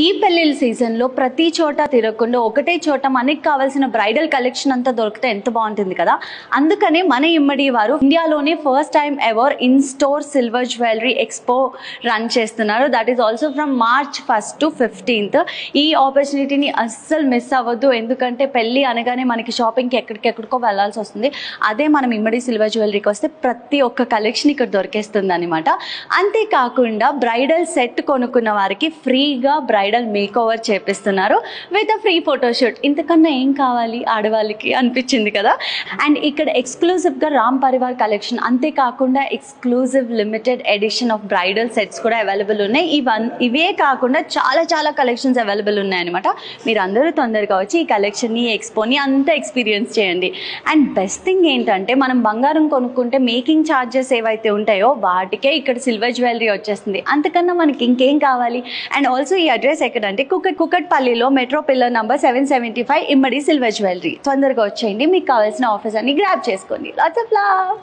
ఈ పెళ్లిళ్ళ సీజన్లో ప్రతి చోట తిరగకుండా ఒకటే చోట మనకి కావాల్సిన బ్రైడల్ కలెక్షన్ అంతా దొరికితే ఎంత బాగుంటుంది కదా. అందుకనే మన ఇమ్మడి వారు ఇండియాలోనే first time ever in store silver jewellery expo run చేస్తున్నారు. That is also from March 1st to 15th. ఈ ఆపర్చునిటీని అస్సలు మిస్ అవ్వద్దు. ఎందుకంటే పెళ్ళి అనగానే మనకి షాపింగ్కి ఎక్కడికెక్కడికో వెళ్ళాల్సి వస్తుంది. అదే మనం ఇమ్మడి సిల్వర్ జ్యువెలరీకి వస్తే ప్రతి ఒక్క కలెక్షన్ ఇక్కడ దొరికేస్తుంది అనమాట. అంతేకాకుండా బ్రైడల్ సెట్ కొనుక్కున్న వారికి ఫ్రీగా బ్రైడల్ మేక్ ఓవర్ చేపిస్తున్నారు విత్ అ ఫ్రీ ఫోటోషూట్. ఇంతకన్నా ఏం కావాలి ఆడవాళ్ళకి అనిపించింది కదా. అండ్ ఇక్కడ ఎక్స్క్లూజివ్గా రామ్ పరివార్ కలెక్షన్, అంతేకాకుండా exclusive limited edition of bridal sets కూడా అవైలబుల్ ఉన్నాయి. ఇవే కాకుండా చాలా కలెక్షన్స్ అవైలబుల్ ఉన్నాయన్నమాట. మీరు అందరూ తొందరగా వచ్చి ఈ కలెక్షన్ని, ఎక్స్పోని అంతా ఎక్స్పీరియన్స్ చేయండి. అండ్ బెస్ట్ థింగ్ ఏంటంటే మనం బంగారం కొనుక్కుంటే మేకింగ్ ఛార్జెస్ ఏవైతే ఉంటాయో వాటికే ఇక్కడ సిల్వర్ జ్యువెలరీ వచ్చేస్తుంది. అంతకన్నా మనకి ఇంకేం కావాలి. అండ్ ఆల్సో ఈ అడ్రస్ ఎక్కడంటే కుకట్పల్లిలో మెట్రో పిల్లర్ నంబర్ 775 ఇమ్మడి సిల్వర్ జ్యువెలరీ. తొందరగా వచ్చేయండి, మీకు కావాల్సిన ఆఫర్స్ అన్ని గ్రాబ్ చేసుకోండి. Lots of love.